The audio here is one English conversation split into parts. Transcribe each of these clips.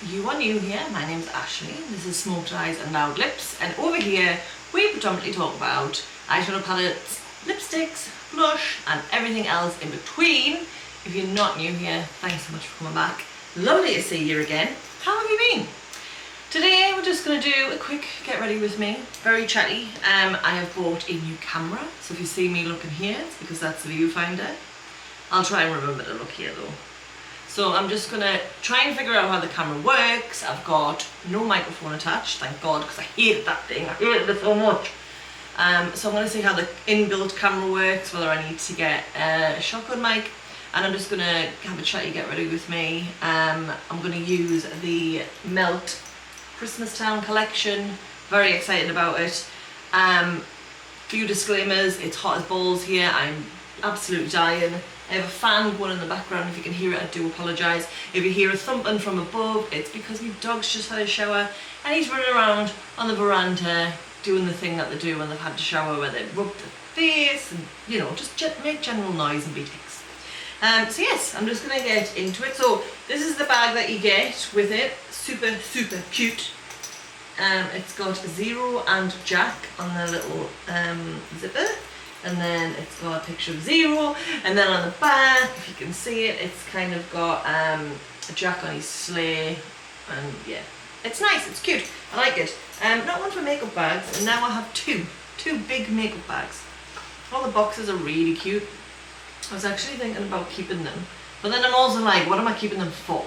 you are new here, my name's Ashley. This is Smoked Eyes and Loud Lips, and over here we predominantly talk about eyeshadow palettes, lipsticks, blush, and everything else in between. If you're not new here, thanks so much for coming back. Lovely to see you again. How have you been? Today we're just going to do a quick get ready with me, very chatty. I have bought a new camera, so if you see me looking here, it's because that's the viewfinder. I'll try and remember to look here though. So I'm just going to try and figure out how the camera works. I've got no microphone attached, thank God, because I hated that thing. I hated it so much. So I'm going to see how the inbuilt camera works, whether I need to get a shotgun mic. And I'm just going to have a chatty get ready with me. I'm going to use the Melt Christmastown collection. Very excited about it. Few disclaimers, it's hot as balls here. I'm absolutely dying. I have a fan going in the background. If you can hear it, I do apologise. If you hear a thumping from above, it's because my dog's just had a shower and he's running around on the veranda doing the thing that they do when they've had to shower, where they rub their face and, you know, just make general noise and be ticks. So yes, I'm just going to get into it. So this is the bag that you get with it. Super, super cute. It's got Zero and Jack on the little zipper. And then it's got a picture of Zero, and then on the back, if you can see it, it's kind of got a Jack on his sleigh, and yeah, it's nice, it's cute, I like it. Not one for makeup bags, and now I have two big makeup bags. All the boxes are really cute. I was actually thinking about keeping them, but then I'm also like, what am I keeping them for?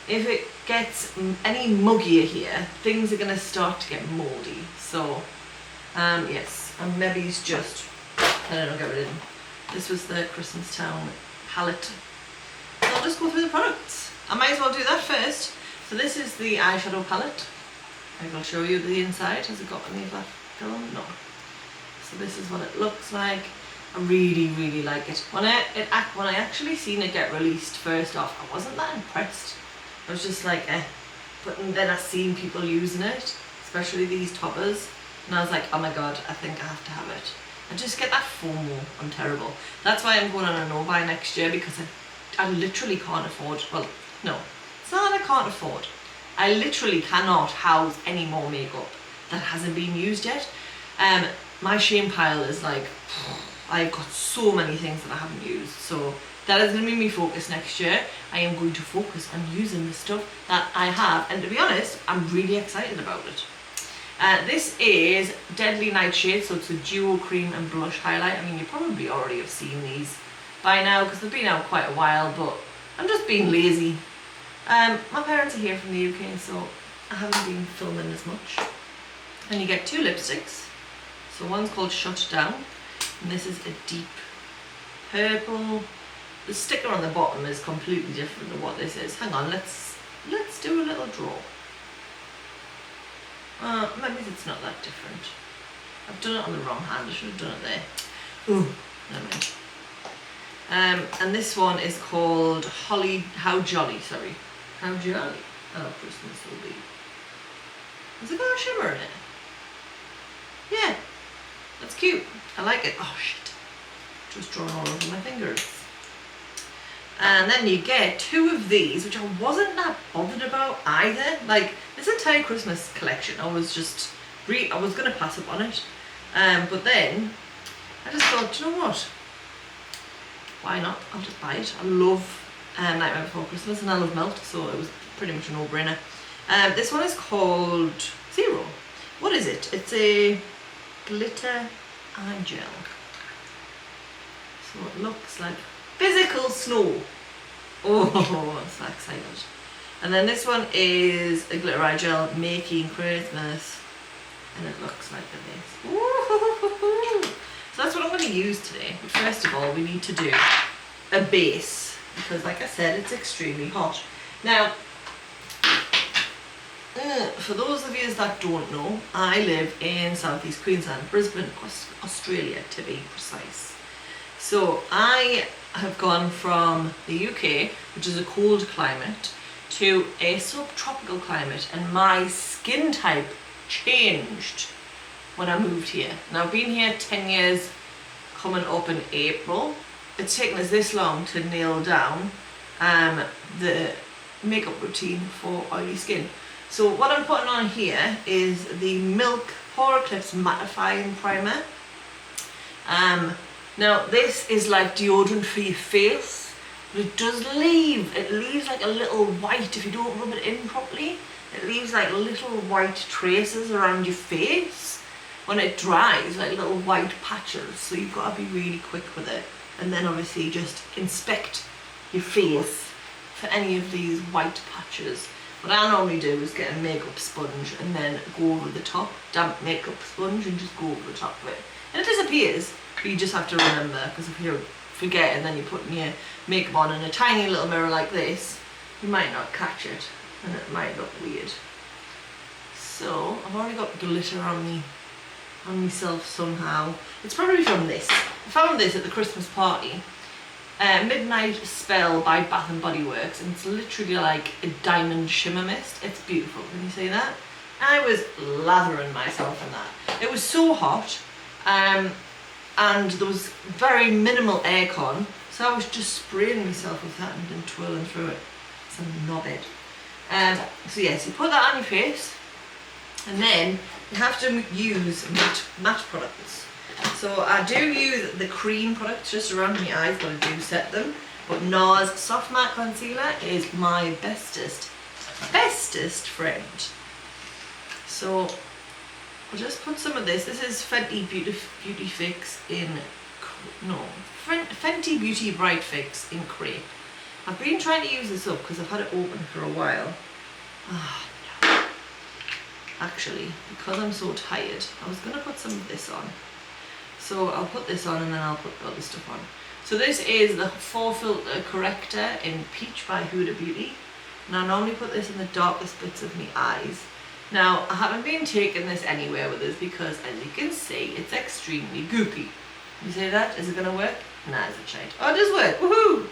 If it gets any muggier here, things are going to start to get mouldy, so yes, and maybe it's just, I don't know, get rid of them. This was the Christmastown palette. So I'll just go through the products. I might as well do that first. So this is the eyeshadow palette. I'll show you the inside. Has it got any of that going? No. So this is what it looks like. I really, really like it. When I actually seen it get released first off, I wasn't that impressed. I was just like, eh. But then I seen people using it, especially these toppers, and I was like, oh my god, I think I have to have it. I just get that FOMO. I'm terrible. That's why I'm going on a no-buy next year, because I literally can't afford, well, no, it's not that I can't afford. I literally cannot house any more makeup that hasn't been used yet. My shame pile is like, I've got so many things that I haven't used, so that is going to be my focus next year. I am going to focus on using the stuff that I have, and to be honest, I'm really excited about it. This is Deadly Nightshade, so it's a duo cream and blush highlight. I mean, you probably already have seen these by now because they've been out quite a while, but I'm just being lazy. My parents are here from the UK, so I haven't been filming as much. And you get two lipsticks. So one's called Shut Down, and this is a deep purple. The sticker on the bottom is completely different to what this is. Hang on, let's do a little draw. Maybe it's not that different. I've done it on the wrong hand. I should have done it there. Ooh, never mind. And this one is called How Jolly. How Jolly. Oh, Christmas will be. Has it got a shimmer in it? Yeah, that's cute. I like it. Oh shit! Just drawn all over my fingers. And then you get two of these, which I wasn't that bothered about either. Like, this entire Christmas collection, I was going to pass up on it. But then, I just thought, do you know what? Why not? I'll just buy it. I love Nightmare Before Christmas, and I love Melt, so it was pretty much a no-brainer. This one is called Zero. What is it? It's a glitter eye gel. So it looks like physical snow. Oh, I'm so excited. And then this one is a glitter eye gel making Christmas, and it looks like this. Ooh. So that's what I'm going to use today. But first of all, we need to do a base, because like I said, it's extremely hot. Now, for those of you that don't know, I live in southeast Queensland, Brisbane, Australia to be precise. So I have gone from the UK, which is a cold climate, to a subtropical climate, and my skin type changed when I moved here. Now I've been here 10 years coming up in April. It's taken us this long to nail down the makeup routine for oily skin. So what I'm putting on here is the Milk Pore Eclipse Mattifying Primer. Now this is like deodorant for your face, but it leaves like a little white if you don't rub it in properly. It leaves like little white traces around your face when it dries, like little white patches. So you've got to be really quick with it. And then obviously just inspect your face for any of these white patches. What I normally do is get a makeup sponge and then go over the top, damp makeup sponge, and just go over the top of it. And it disappears, but you just have to remember, because if you forget and then you're putting your makeup on in a tiny little mirror like this, you might not catch it and it might look weird. So I've already got glitter on myself somehow. It's probably from this. I found this at the Christmas party. Midnight Spell by Bath and Body Works, and it's literally like a diamond shimmer mist. It's beautiful. Can you see that? I was lathering myself in that. It was so hot, and there was very minimal aircon, so I was just spraying myself with that and then twirling through it. It's a knobhead. So yes, you put that on your face, and then you have to use matte products. So I do use the cream products just around my eyes, but I do set them. But NARS Soft Matte Concealer is my bestest friend. So I'll just put some of this. This is Fenty Beauty Fix in, Fenty Beauty Bright Fix in Crepe. I've been trying to use this up because I've had it open for a while. No. Actually, because I'm so tired, I was going to put some of this on. So I'll put this on and then I'll put other stuff on. So this is the 4 Filter Corrector in Peach by Huda Beauty. And I normally put this in the darkest bits of my eyes. Now, I haven't been taking this anywhere with this because, as you can see, it's extremely goopy. You say that? Is it going to work? Nah, it's a shite. Oh, it does work. Woohoo!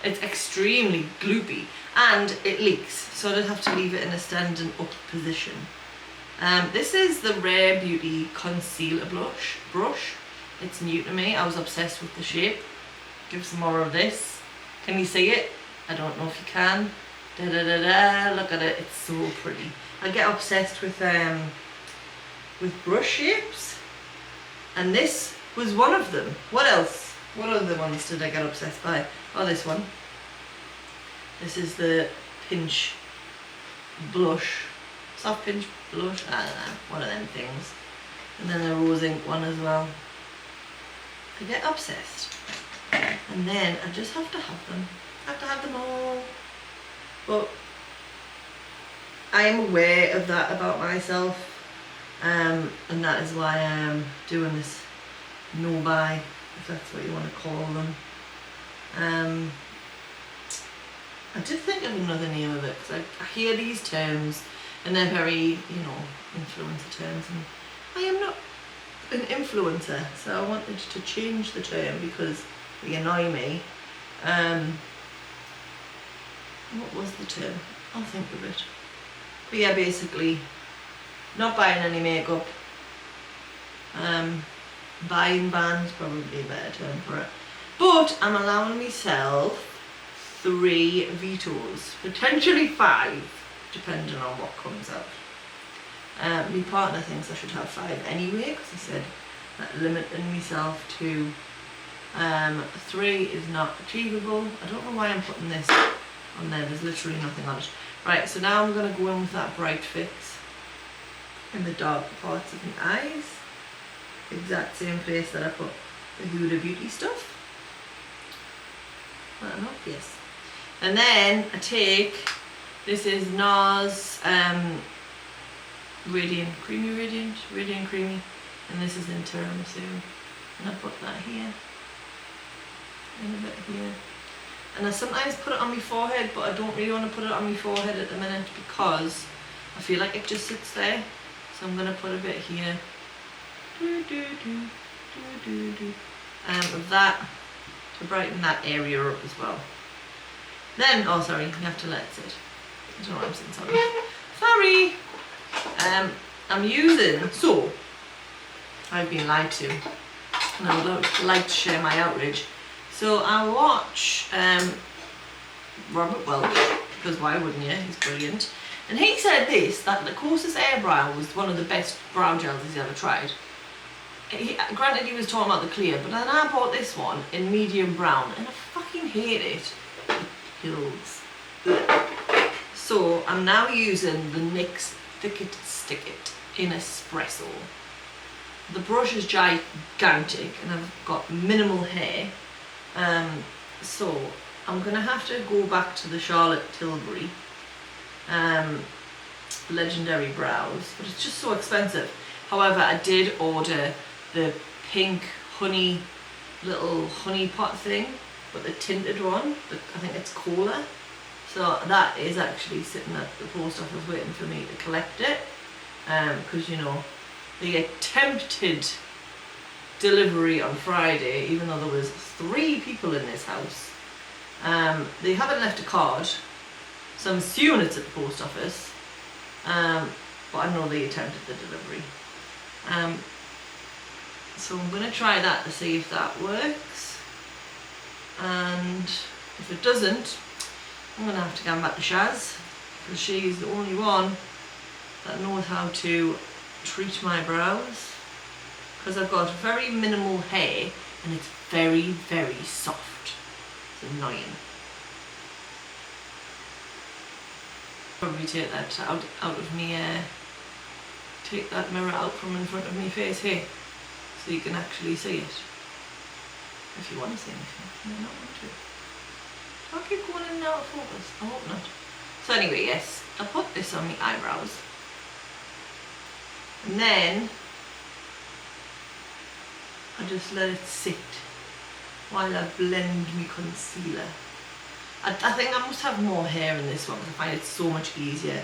It's extremely gloopy and it leaks. So I just have to leave it in a standing up position. This is the Rare Beauty Concealer brush. It's new to me. I was obsessed with the shape. Give some more of this. Can you see it? I don't know if you can. Da da da da. Look at it. It's so pretty. I get obsessed with brush shapes, and this was one of them. What else? What other ones did I get obsessed by? Oh, this one. This is the Pinch blush. Soft Pinch blush. I don't know. One of them things. And then the Rose Ink one as well. I get obsessed. And then I just have to have them. I have to have them all. But I am aware of that about myself. And that is why I am doing this no-buy, if that's what you want to call them. I did think of another name of it, because I hear these terms and they're very, influencer terms, and I am not an influencer, so I wanted to change the term because they annoy me. What was the term? I'll think of it. But yeah, basically, not buying any makeup. Buying bands, probably a better term for it. But I'm allowing myself 3 vetoes, potentially 5, depending on what comes out. My partner thinks I should have 5 anyway, because he said that limiting myself to 3 is not achievable. I don't know why I'm putting this on there. There's literally nothing on it. Right, so now I'm going to go in with that Bright Fix in the dark parts of my eyes. Exact same place that I put the Huda Beauty stuff. I don't know, yes. And then I take, this is NARS Radiant Creamy, and this is in Tiramisu. And I put that here, and a bit here. And I sometimes put it on my forehead, but I don't really want to put it on my forehead at the minute because I feel like it just sits there. So I'm going to put a bit here. Of that to brighten that area up as well. Then, oh sorry, you have to let it sit. I don't know what I'm saying, sorry. I'm using, so I've been lied to, and I would like to share my outrage. So I watch Robert Welch, because why wouldn't you? He's brilliant. And he said this, that the Kosas Air Brow was one of the best brow gels he's ever tried. Granted, he was talking about the clear, but then I bought this one in medium brown, and I fucking hate it. It kills. So I'm now using the NYX Thick It Stick It in Espresso. The brush is gigantic, and I've got minimal hair. So I'm gonna have to go back to the Charlotte Tilbury Legendary Brows, but it's just so expensive. However, I did order the pink little honey pot thing, but the tinted one, I think it's Cola. So that is actually sitting at the post office waiting for me to collect it, because you know, they attempted delivery on Friday, even though there was 3 people in this house. They haven't left a card, so I'm assuming it's at the post office, but I know they attempted the delivery. So I'm going to try that to see if that works, and if it doesn't, I'm going to have to go back to Shaz, because she's the only one that knows how to treat my brows, because I've got very minimal hair and it's very, very soft. It's annoying. Probably take that out of me, take that mirror out from in front of my face here, so you can actually see it. If you want to see anything, you may not want to. I'll keep going in and out of focus. I hope not. So anyway, yes, I put this on my eyebrows, and then I just let it sit while I blend my concealer. I think I must have more hair in this one, because I find it so much easier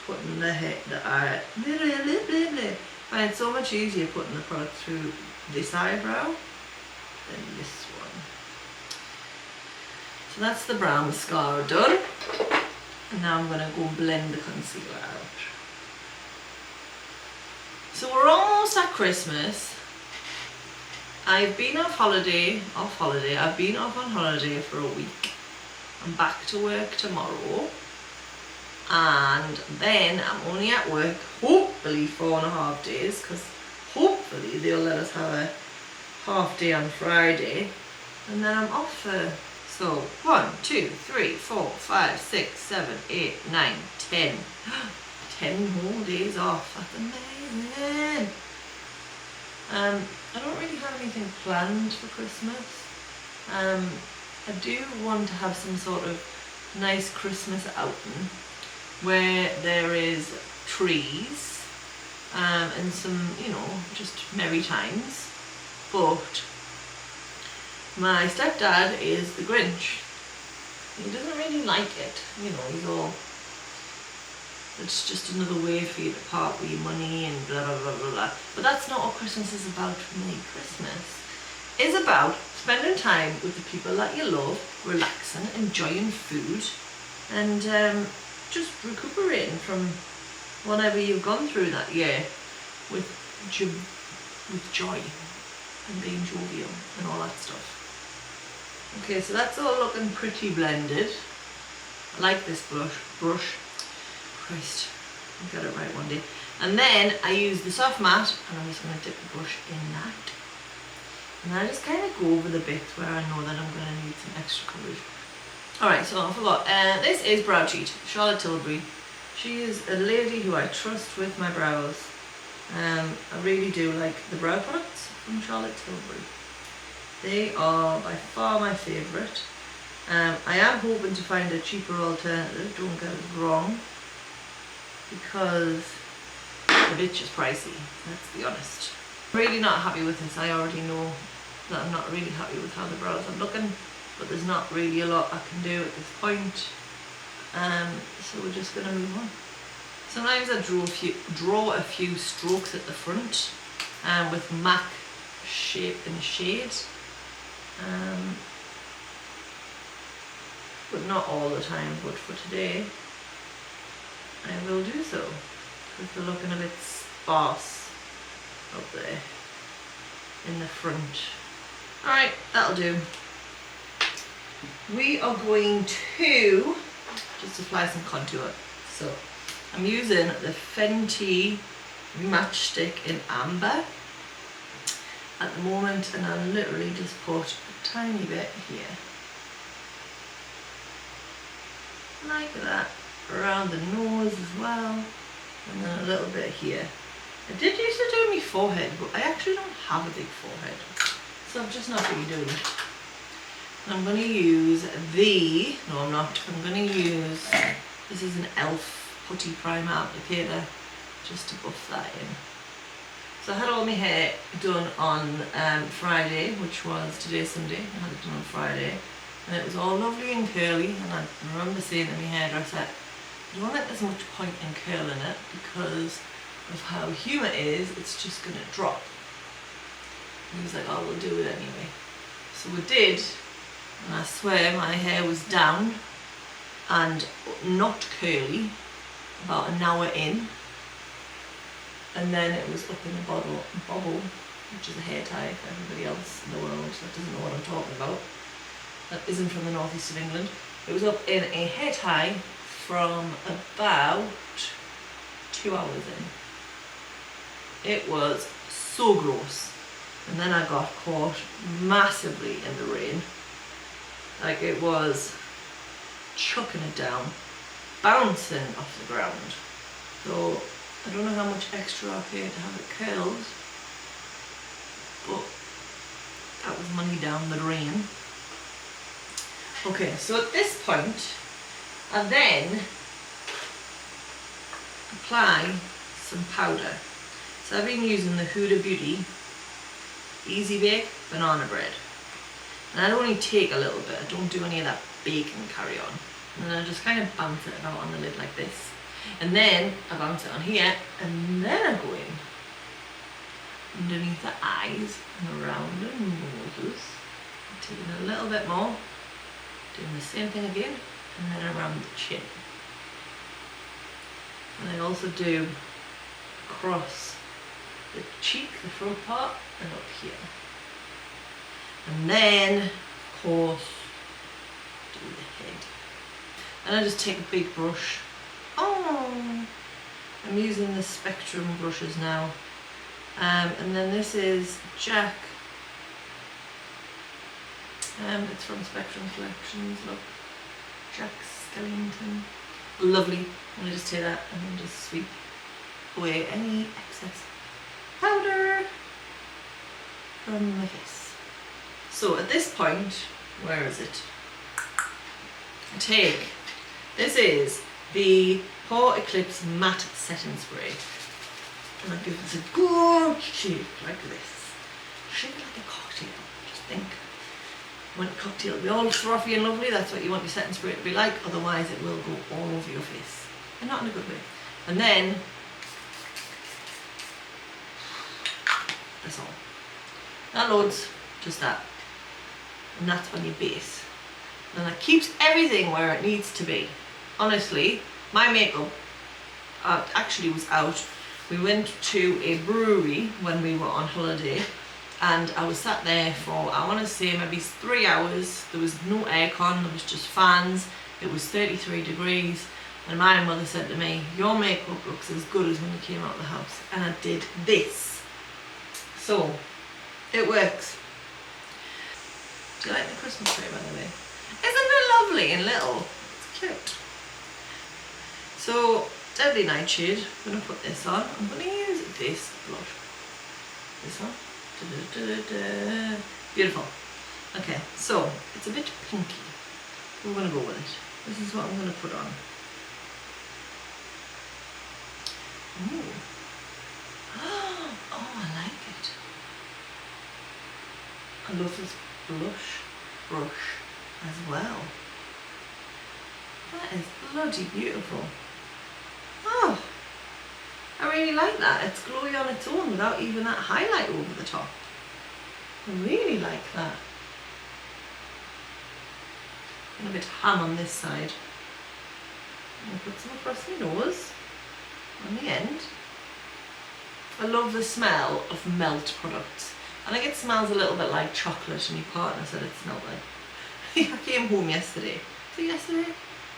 putting the hair, I find it so much easier putting the product through this eyebrow than this one. So that's the brow mascara done, and now I'm going to go blend the concealer out. So we're almost at Christmas. I've been off holiday, I've been off on holiday for a week. I'm back to work tomorrow, and then I'm only at work hopefully 4.5 days, because hopefully they'll let us have a half day on Friday, and then I'm off for, so 1, 2, 3, 4, 5, 6, 7, 8, 9, 10. 10 whole days off. That's amazing. I don't really have anything planned for Christmas. I do want to have some sort of nice Christmas outing where there is trees and some, you know, just merry times. But my stepdad is the Grinch. He doesn't really like it. You know, he's all, it's just another way for you to part with your money and blah blah blah blah blah. But that's not what Christmas is about for me. Christmas is about spending time with the people that you love, relaxing, enjoying food, and just recuperating from whatever you've gone through that year with joy and being jovial and all that stuff. Okay, so that's all looking pretty blended. I like this brush. Christ, I'll get it right one day. And then I use the soft matte, and I'm just going to dip the brush in that. And I just kind of go over the bits where I know that I'm going to need some extra coverage. Alright, so I forgot. This is Brow Cheat, Charlotte Tilbury. She is a lady who I trust with my brows. I really do like the brow products from Charlotte Tilbury. They are by far my favourite. I am hoping to find a cheaper alternative, don't get it wrong, because the bitch is pricey, let's be honest. I'm really not happy with this. I already know that I'm not really happy with how the brows are looking, but there's not really a lot I can do at this point. So we're just going to move on. Sometimes I draw a few strokes at the front with MAC shape and shade, but not all the time. But for today I will do so, because they're looking a bit sparse up there in the front. Alright, that'll do. We are going to just to apply some contour. So I'm using the Fenty Matchstick in Amber at the moment, and I'll literally just put a tiny bit here, like that, around the nose as well, and then a little bit here. I did used to do my forehead, but I actually don't have a big forehead, so I'm just not really doing it. And I'm going to use I'm going to use, this is an e.l.f. putty primer applicator, just to buff that in. So I had all my hair done on Friday, which was today's Sunday. I had it done on Friday, and it was all lovely and curly, and I remember saying to my hairdresser, I don't think there's much point in curling it because of how humid it is, it's just going to drop. And he was like, oh, we'll do it anyway. So we did, and I swear my hair was down and not curly about an hour in, and then it was up in a bobble, which is a hair tie for everybody else in the world that doesn't know what I'm talking about, that isn't from the northeast of England. It was up in a hair tie from about 2 hours in. It was so gross. And then I got caught massively in the rain. Like, it was chucking it down, bouncing off the ground. So I don't know how much extra I paid to have it curled, but that was money down the drain. Okay, so at this point, I then apply some powder. So I've been using the Huda Beauty Easy Bake Banana Bread. And I only take a little bit, I don't do any of that baking carry on. And then I just kind of bounce it about on the lid like this. And then I bounce it on here, and then I go in underneath the eyes and around the noses. Taking a little bit more, doing the same thing again, and then around the chin. And I also do across the cheek, the front part, and up here. And then, of course, do the head. And I just take a big brush. Oh, I'm using the Spectrum brushes now. And then this is Jack. It's from Spectrum Collections, look. Jack Skellington. Lovely. And I just take that and then just sweep away any excess powder from my face. So at this point, where is it? I take, this is the Pore Eclipse Matte Setting Spray. And I give this a good shake like this. Shake it like a cocktail. Just think. You want a cocktail to be all frothy and lovely, that's what you want your setting spray to be like, otherwise it will go all over your face. And not in a good way. And then, that's all. Not loads, just that. And that's on your base. And that keeps everything where it needs to be. Honestly, my makeup actually was out. We went to a brewery when we were on holiday, and I was sat there for, I want to say maybe 3 hours. There was no aircon, there was just fans. It was 33 degrees. And my mother said to me, your makeup looks as good as when you came out of the house. And I did this. So, it works. Do you like the Christmas tree, by the way? Isn't it lovely and little? It's cute. So, Deadly Nightshade, I'm going to put this on. I'm going to use this blush. This one. Beautiful. Okay, so it's a bit pinky. We're going to go with it. This is what I'm going to put on. Ooh. Oh, I like it. I love this brush as well. That is bloody beautiful. Oh, I really like that. It's glowy on its own without even that highlight over the top. I really like that. And a bit ham on this side. And put some across my nose on the end. I love the smell of Melt products. I think it smells a little bit like chocolate, and your partner said it smelled like. I came home yesterday. Was it yesterday?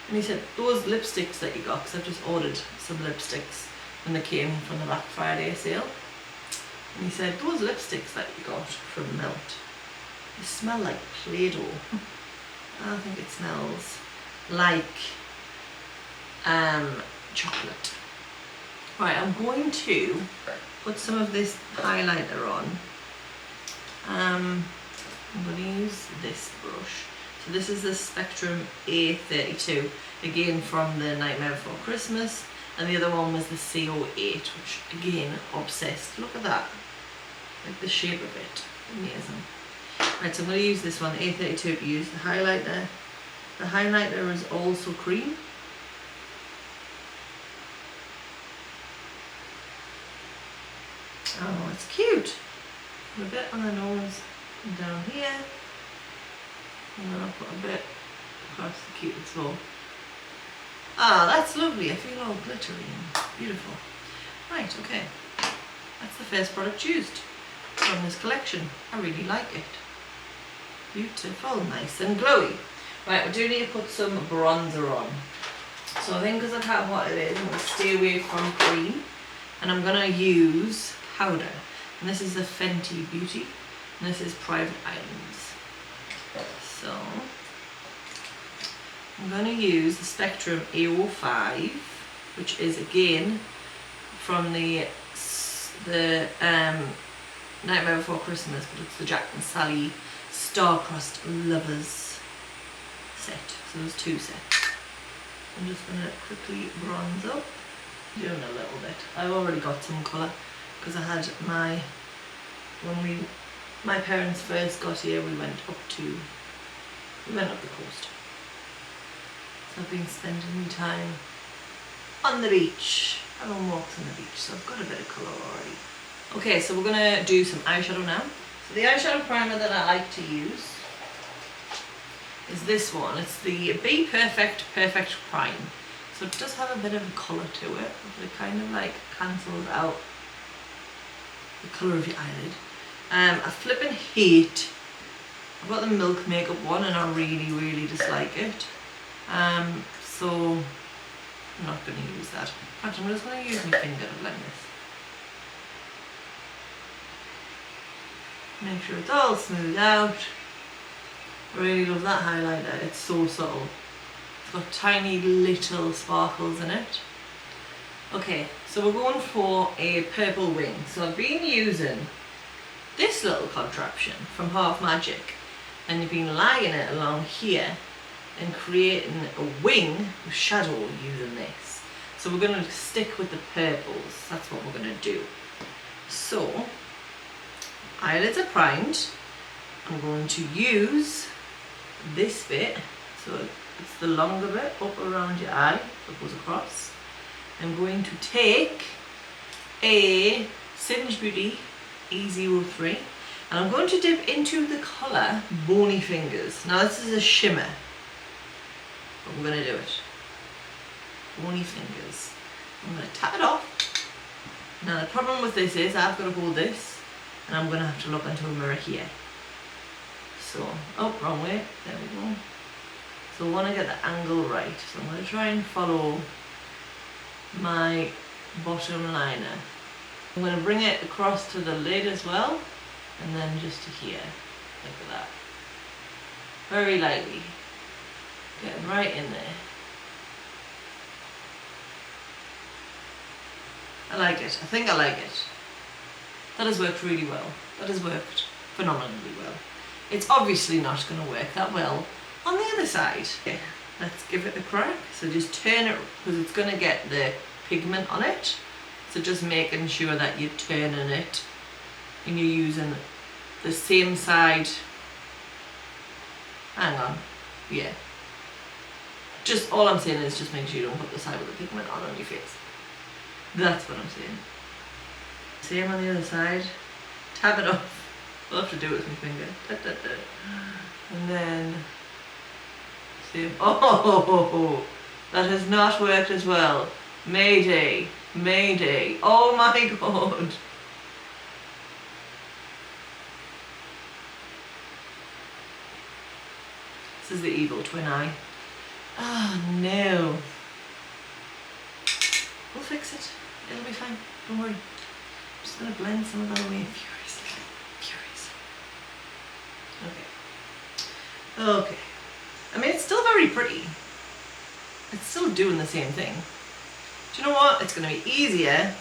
And he said, those lipsticks that you got, because I've just ordered some lipsticks when they came from the Black Friday sale. And he said, those lipsticks that you got from Melt, they smell like Play-Doh. I think it smells like chocolate. Right, I'm going to put some of this highlighter on. I'm going to use this brush. So this is the Spectrum A32, again from the Nightmare Before Christmas, and the other one was the CO8, which again, obsessed. Look at that, like the shape of it, amazing. Right, so I'm going to use this one, A32, to use the highlighter. The highlighter is also cream. Oh, it's cute. A bit on the nose and down here. And then I'll put a bit across the cupid's bow. Ah, that's lovely. I feel all glittery and beautiful. Right, okay. That's the first product used from this collection. I really like it. Beautiful, nice and glowy. Right, we do need to put some bronzer on. So I think because of how hot it is, I'm going to stay away from cream. And I'm going to use powder. And this is the Fenty Beauty. And this is Private Islands. So I'm going to use the Spectrum A05, which is again from the Nightmare Before Christmas, but it's the Jack and Sally Star-Crossed Lovers set. So there's two sets. I'm just going to quickly bronze up, doing a little bit. I've already got some colour because I had my parents first got here, we went up the coast. So I've been spending time on the beach, having walks on the beach, so I've got a bit of colour already. Okay, so we're going to do some eyeshadow now. So the eyeshadow primer that I like to use is this one. It's the Be Perfect Perfect Prime. So it does have a bit of colour to it, but it kind of like cancels out the colour of your eyelid. I flippin' hate, I've got the Milk Makeup one and I really dislike it. So I'm not going to use that. In fact, I'm just going to use my finger to blend this. Make sure it's all smoothed out. I really love that highlighter, it's so subtle. It's got tiny little sparkles in it. Okay, so we're going for a purple wing. So I've been using this little contraption from Half Magic, and you've been lining it along here and creating a wing with shadow using this. So we're going to stick with the purples, that's what we're going to do. So, eyelids are primed. I'm going to use this bit, so it's the longer bit up around your eye that goes across. I'm going to take a Singe Beauty E03 and I'm going to dip into the colour Bony Fingers. Now this is a shimmer, but we're going to do it. Bony Fingers. I'm going to tap it off. Now the problem with this is I've got to hold this and I'm going to have to look into a mirror here. So, oh, wrong way, there we go. So I want to get the angle right, so I'm going to try and follow my bottom liner. I'm going to bring it across to the lid as well, and then just to here, like that. Very lightly, getting right in there. I like it, I think I like it. That has worked really well, that has worked phenomenally well. It's obviously not going to work that well on the other side. Okay, let's give it a crack. So just turn it, because it's going to get the pigment on it. So just making sure that you're turning it and you're using the same side. Hang on, yeah. Just all I'm saying is just make sure you don't put the side with the pigment on your face. That's what I'm saying. Same on the other side. Tap it off. I'll have to do it with my finger. Da, da, da. And then same. Oh, that has not worked as well. Mayday, mayday. Oh my god. This is the evil twin eye. Oh no. We'll fix it. It'll be fine. Don't worry. I'm just going to blend some of that away furiously. Okay. Okay. I mean, it's still very pretty. It's still doing the same thing. Do you know what? It's going to be easier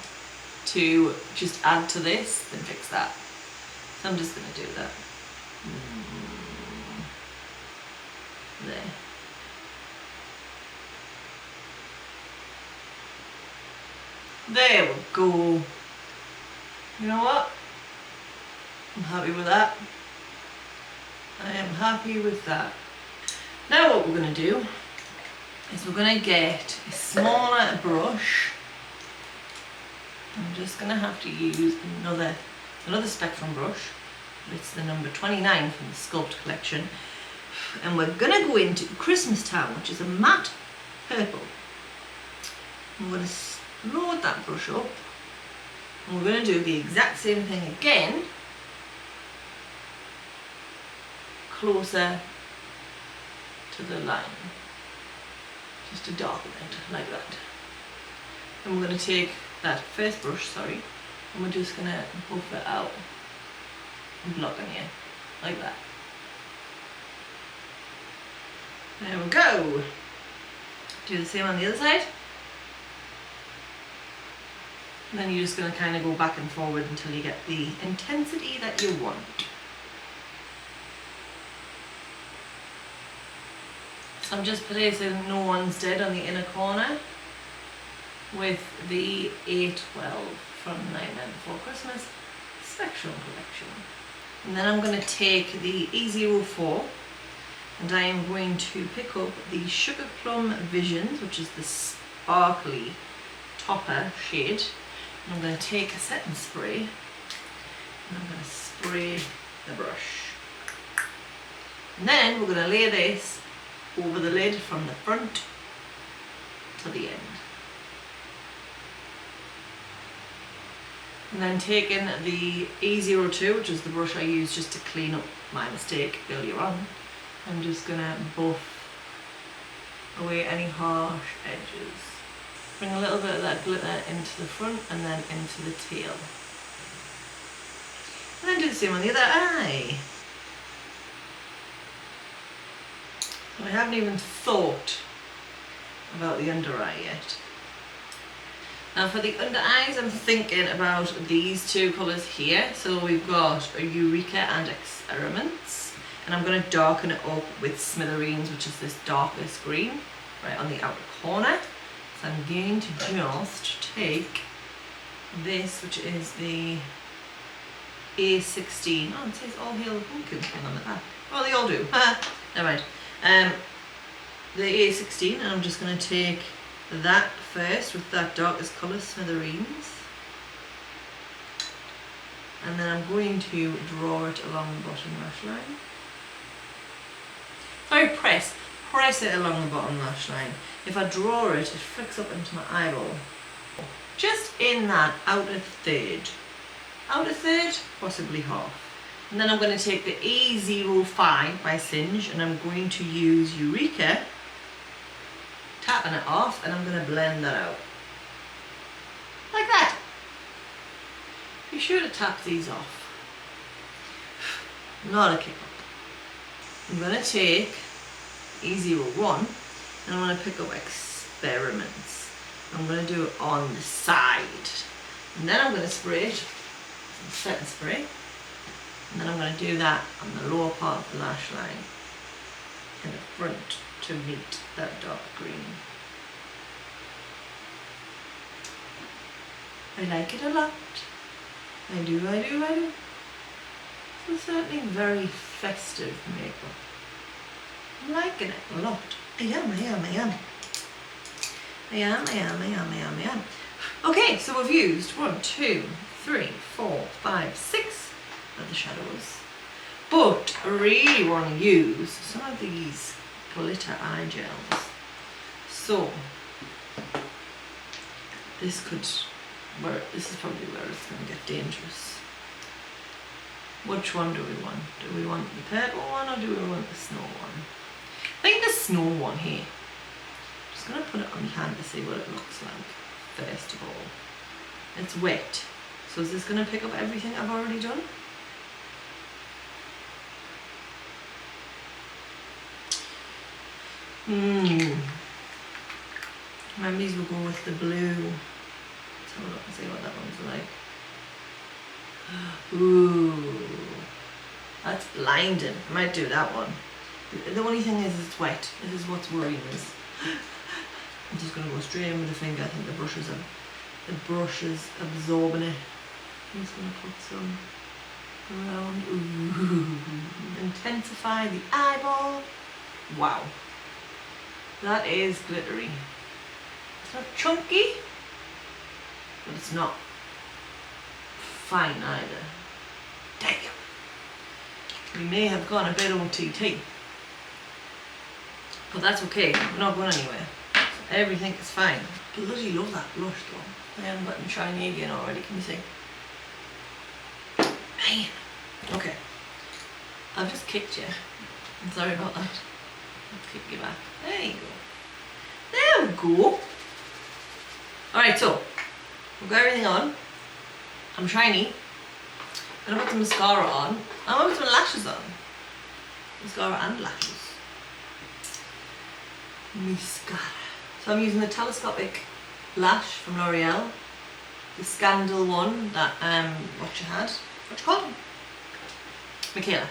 to just add to this than fix that. So I'm just going to do that. There. There we go. You know what? I'm happy with that. I am happy with that. Now what we're going to do is we're going to get a smaller brush. I'm just going to have to use another Spectrum brush. It's the number 29 from the Sculpt collection. And we're going to go into Christmastown, which is a matte purple. I'm going to load that brush up. And we're going to do the exact same thing again, closer to the line. Just to darken it, like that. And we're going to take that first brush, and we're just going to buff it out and block on here, like that. There we go. Do the same on the other side. And then you're just going to kind of go back and forward until you get the intensity that you want. So I'm just placing No One's Dead on the inner corner with the A12 from Nightmare Before Christmas Spectrum collection. And then I'm going to take the E04 and I am going to pick up the Sugar Plum Visions, which is the sparkly topper shade. And I'm going to take a setting spray and I'm going to spray the brush. And then we're going to lay this over the lid from the front to the end. And then taking the E02, which is the brush I used just to clean up my mistake earlier on, I'm just going to buff away any harsh edges. Bring a little bit of that glitter into the front and then into the tail. And then do the same on the other eye. And I haven't even thought about the under eye yet. Now for the under eyes, I'm thinking about these two colours here. So we've got a Eureka and Experiments. And I'm going to darken it up with Smithereens, which is this darkest green, right on the outer corner. So I'm going to just take this, which is the A16. Oh, it says All Hail the Pumpkins on the back. Oh, they all do. Never mind. The A16, and I'm just going to take that first with that darkest colour, Smithereens. And then I'm going to draw it along the bottom lash line. Sorry, press it along the bottom lash line. If I draw it, it flicks up into my eyeball. Just in that outer third, possibly half. And then I'm going to take the E05 by Singe and I'm going to use Eureka, tapping it off, and I'm going to blend that out. Like that. Be sure to tap these off. Not a kick up. I'm going to take E01 and I'm going to pick up Experiments. I'm going to do it on the side. And then I'm going to spray it, some setting spray. And then I'm going to do that on the lower part of the lash line in the front to meet that dark green. I like it a lot. I do. It's certainly very festive makeup. I'm liking it a lot. I am. Okay, so we've used 1, 2, 3, 4, 5, 6 of the shadows. But I really want to use some of these glitter eye gels. So this is probably where it's going to get dangerous. Which one do we want? Do we want the purple one or do we want the snow one? I think the snow one here. just going to put it on my hand to see what it looks like, first of all. It's wet. So is this going to pick up everything I've already done? Maybe we'll go with the blue. Let's have a look and see what that one's like. Ooh, that's blinding. I might do that one. The only thing is it's wet. This is what's worrying us. I'm just going to go straight in with the finger. I think the brush is absorbing it. I'm just going to put some around. Ooh. Intensify the eyeball. Wow. That is glittery. It's not chunky, but it's not fine either. Damn. We may have gone a bit OTT. But that's okay, we're not going anywhere. So everything is fine. Bloody love that blush though. I haven't gotten shiny again already, can you see? Man. Okay. I've just kicked you. I'm sorry about that. Let's kick you back. There you go. There we go. Alright, so we've got everything on. I'm shiny. I'm gonna put some mascara on. I'm gonna put some lashes on. Mascara and lashes. Mascara. So I'm using the telescopic lash from L'Oreal. The Scandal one that what you called him? Michaela.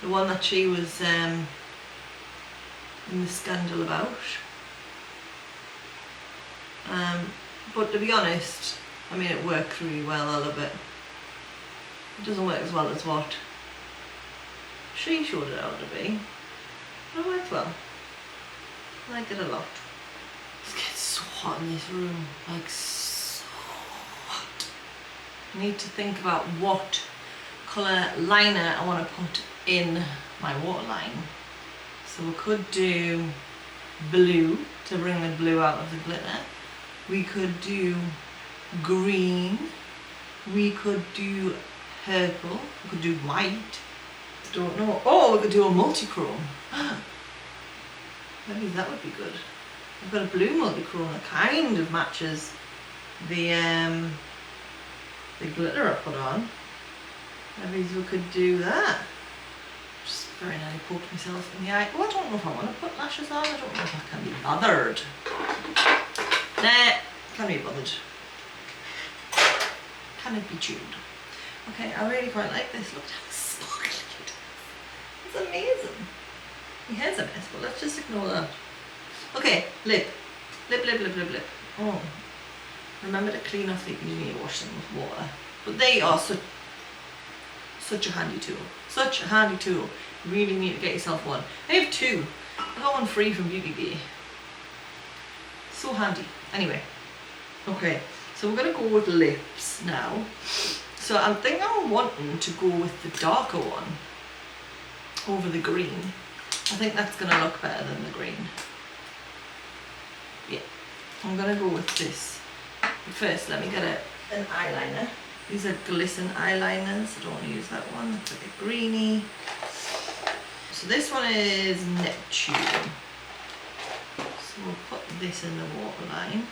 The one that she was in the scandal about. But to be honest, I mean it worked really well, I love it. It doesn't work as well as what she showed it out to be. But it worked well. I like it a lot. It's getting so hot in this room, like so hot. I need to think about what colour liner I want to put in my waterline. So we could do blue to bring the blue out of the glitter. We could do green. We could do purple. We could do white. Don't know. Oh, we could do a multi-chrome. Maybe that would be good. I've got a blue multi-chrome that kind of matches the glitter I put on. Maybe we could do that. Just very nearly poked myself in the eye. Oh, I don't know if I want to put lashes on. I don't know if I can be bothered. Nah, can't be bothered. Can it be tuned? Okay, I really quite like this. Look how sparkly it is. It's amazing. My hair's a mess, but let's just ignore that. Okay, lip. Lip. Oh. Remember to clean off the, you need to wash them with water. But they are such a handy tool. Such a handy tool. You really need to get yourself one. I have two. I got one free from Beauty Bay. So handy. Anyway. Okay, so we're going to go with lips now. So I think I'm wanting to go with the darker one over the green. I think that's going to look better than the green. Yeah, I'm going to go with this. But first, let me get an eyeliner. These are glisten eyeliners. I don't want to use that one. It's like a greeny. So this one is Neptune. So we'll put this in the waterline.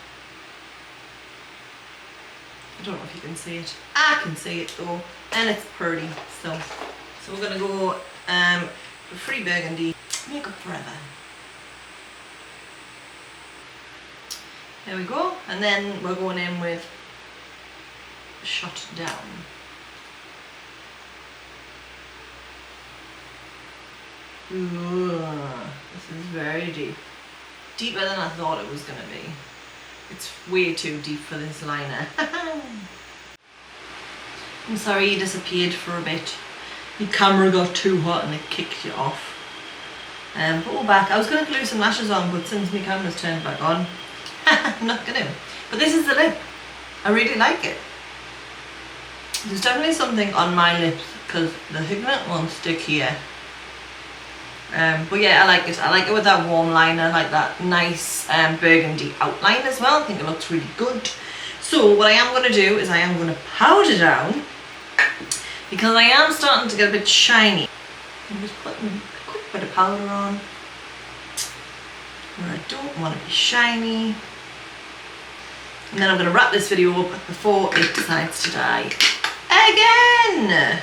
I don't know if you can see it. I can see it though, and it's pretty. So we're gonna go Free Burgundy Makeup Forever. There we go, and then we're going in with Shut Down. Ooh, this is very deep. Deeper than I thought it was gonna be. It's way too deep for this liner. I'm sorry you disappeared for a bit. Your camera got too hot and it kicked you off. But we're back. I was going to glue some lashes on, but since my camera's turned back on, I'm not going to. But this is the lip. I really like it. There's definitely something on my lips because the pigment won't stick here. But yeah, I like it. I like it with that warm liner, like that nice burgundy outline as well. I think it looks really good. So what I am going to do is I am going to powder down because I am starting to get a bit shiny. I'm just putting a quick bit of powder on. where I don't want to be shiny. And then I'm going to wrap this video up before it decides to die again.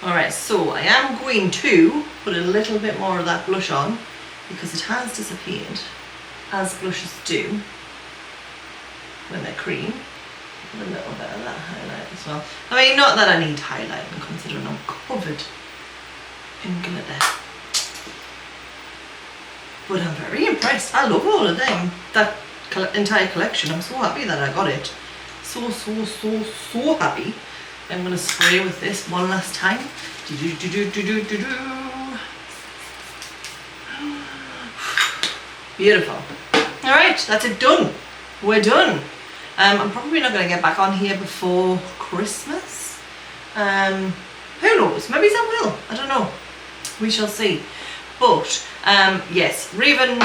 Alright, so I am going to put a little bit more of that blush on because it has disappeared, as blushes do when they're cream. Put a little bit of that highlight as well. I mean, not that I need highlighting considering I'm covered in glitter. But I'm very impressed. I love all of them. That entire collection. I'm so happy that I got it. So happy. I'm going to spray with this one last time. Beautiful. Alright, that's it done. We're done. I'm probably not going to get back on here before Christmas. Who knows? Maybe I will. I don't know. We shall see. But, yes, Raven,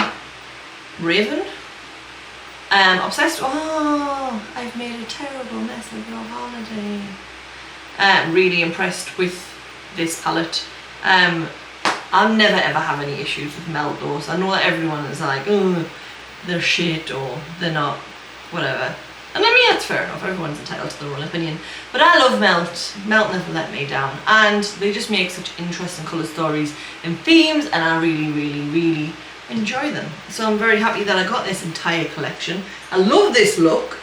obsessed. Oh, I've made a terrible mess of your holiday. Really impressed with this palette. I'll never ever have any issues with melt though. So I know that everyone is like, oh, they're shit or they're not, whatever. And I mean, that's fair enough, everyone's entitled to their own opinion. But I love Melt. Melt never let me down. And they just make such interesting colour stories and themes, and I really enjoy them. So I'm very happy that I got this entire collection. I love this look.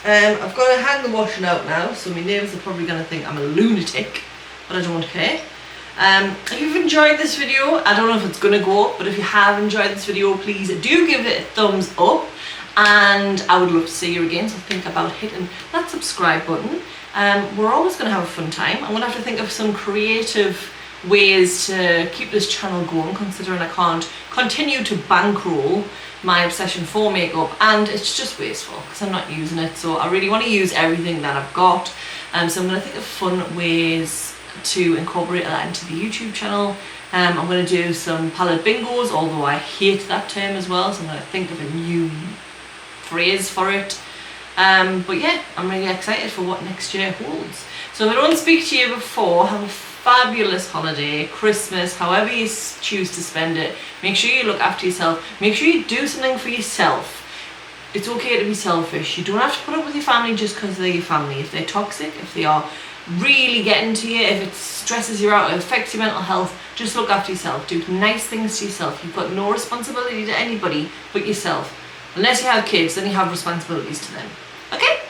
I've got to hang the washing out now, so my neighbours are probably going to think I'm a lunatic, but I don't care. If you've enjoyed this video, I don't know if it's going to go up, but if you have enjoyed this video, please do give it a thumbs up. And I would love to see you again, so think about hitting that subscribe button. We're always going to have a fun time. I'm going to have to think of some creative ways to keep this channel going, considering I can't continue to bankroll my obsession for makeup, and it's just wasteful because I'm not using it. So I really want to use everything that I've got. So I'm going to think of fun ways to incorporate that into the YouTube channel. I'm going to do some palette bingos, although I hate that term as well, so I'm going to think of a new phrase for it. But yeah, I'm really excited for what next year holds. So if I don't speak to you before, have a fabulous holiday, Christmas, however you choose to spend it. Make sure you look after yourself. Make sure you do something for yourself. It's okay to be selfish. You don't have to put up with your family just because they're your family. If they're toxic, if they are really getting to you, if it stresses you out, it affects your mental health, just look after yourself. Do nice things to yourself. You've got no responsibility to anybody but yourself. Unless you have kids, then you have responsibilities to them. Okay?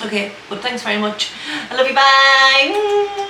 Okay, but thanks very much. I love you, bye!